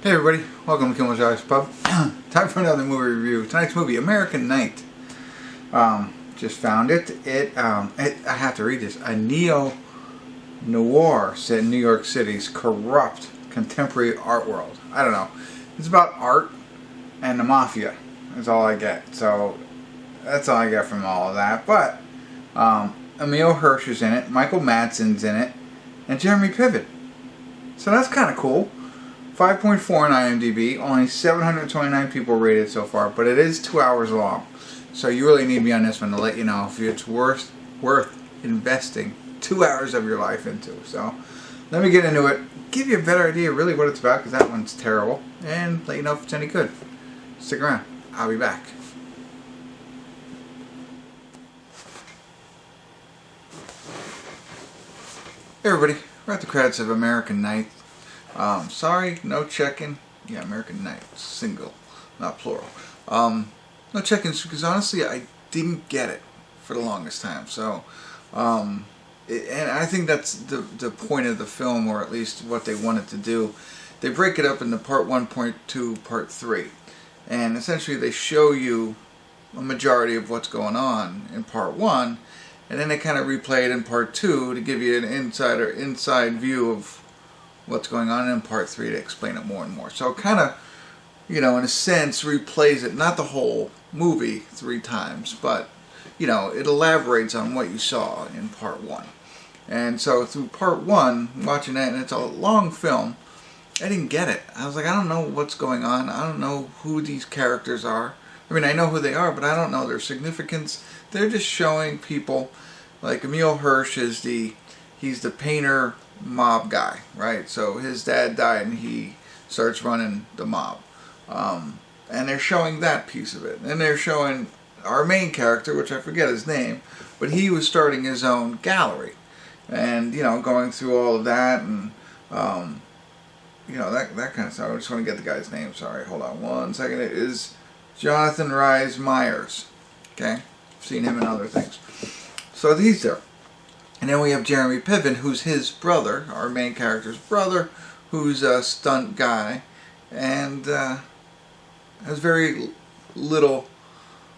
Hey everybody, welcome to Kimmel's Pub. Time for another movie review. Tonight's movie, American Night. Just found it. I have to read this. A neo-noir set in New York City's corrupt contemporary art world. I don't know. It's about art and the mafia. That's all I get. So that's all I get from all of that. But Emile Hirsch is in it. Michael Madsen's in it, and Jeremy Piven. So that's kind of cool. 5.4 on IMDb, only 729 people rated so far, but it is 2 hours long. So you really need me on this one to let you know if it's worth investing 2 hours of your life into. So let me get into it, give you a better idea really what it's about, because that one's terrible, and let you know if it's any good. Stick around, I'll be back. Hey everybody, we're at the credits of American Night. Sorry, no check-in. Yeah, American Night, single, not plural. No check-ins because honestly, I didn't get it for the longest time. So, and I think that's the point of the film, or at least what they wanted to do. They break it up into part 1, part 2, part 3, and essentially they show you a majority of what's going on in part 1, and then they kind of replay it in part 2 to give you an inside view of what's going on in part 3 to explain it more and more. So it kind of, in a sense, replays it, not the whole movie 3 times, but, it elaborates on what you saw in part 1. And so through part 1, watching that, and it's a long film, I didn't get it. I was like, I don't know what's going on. I don't know who these characters are. I mean, I know who they are, but I don't know their significance. They're just showing people, like Emile Hirsch is he's the painter mob guy, right? So his dad died and he starts running the mob. And they're showing that piece of it. And they're showing our main character, which I forget his name, but he was starting his own gallery. And, going through all of that and, that kind of stuff. I just want to get the guy's name. Sorry, hold on one second. It is Jonathan Rhys Meyers. Okay? I've seen him in other things. So he's there. And then we have Jeremy Piven, who's his brother, our main character's brother, who's a stunt guy, and has very little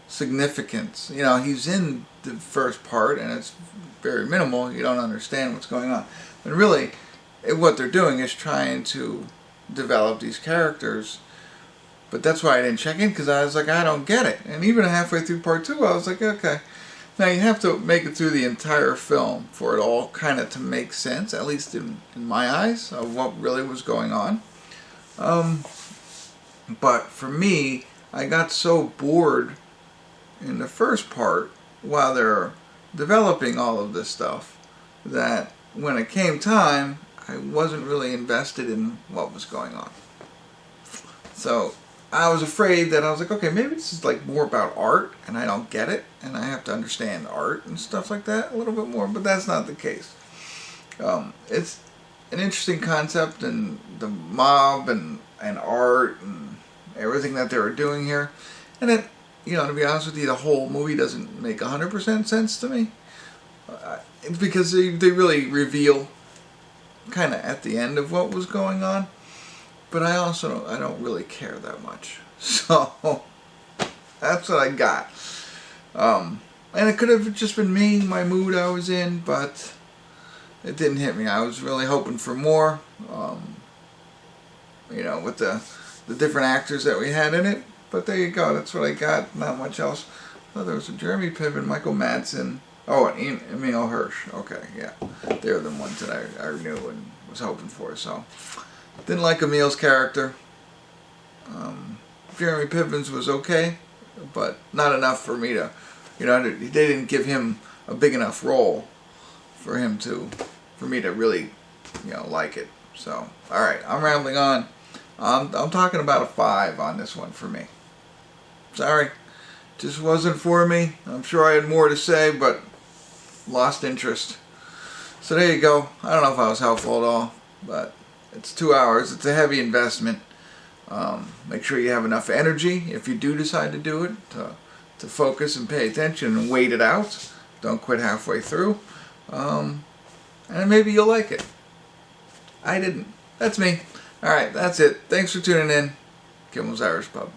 significance. He's in the first part, and it's very minimal. You don't understand what's going on. But really, what they're doing is trying to develop these characters. But that's why I didn't check in, because I was like, I don't get it. And even halfway through part 2, I was like, okay. Now you have to make it through the entire film for it all kind of to make sense, at least in my eyes, of what really was going on. But for me, I got so bored in the first part while they're developing all of this stuff that when it came time, I wasn't really invested in what was going on. So I was afraid that I was like, okay, maybe this is like more about art and I don't get it and I have to understand art and stuff like that a little bit more, but that's not the case. It's an interesting concept, and the mob and art and everything that they were doing here. And then, to be honest with you, the whole movie doesn't make 100% sense to me. It's because they really reveal kind of at the end of what was going on. But I don't really care that much. So that's what I got. And it could have just been me, my mood I was in, but it didn't hit me. I was really hoping for more. With the different actors that we had in it. But there you go. That's what I got. Not much else. Oh, there was a Jeremy Piven, Michael Madsen. Oh, and Emile Hirsch. Okay, yeah. They're the ones that I knew and was hoping for. So didn't like Emile's character. Jeremy Piven's was okay, but not enough for me to, they didn't give him a big enough role for me to really, like it. So, all right, I'm rambling on. I'm talking about a 5 on this one for me. Sorry, just wasn't for me. I'm sure I had more to say, but lost interest. So there you go. I don't know if I was helpful at all, but it's 2 hours. It's a heavy investment. Make sure you have enough energy if you do decide to do it, to focus and pay attention and wait it out. Don't quit halfway through. And maybe you'll like it. I didn't. That's me. Alright, that's it. Thanks for tuning in. Kimmel's Irish Pub.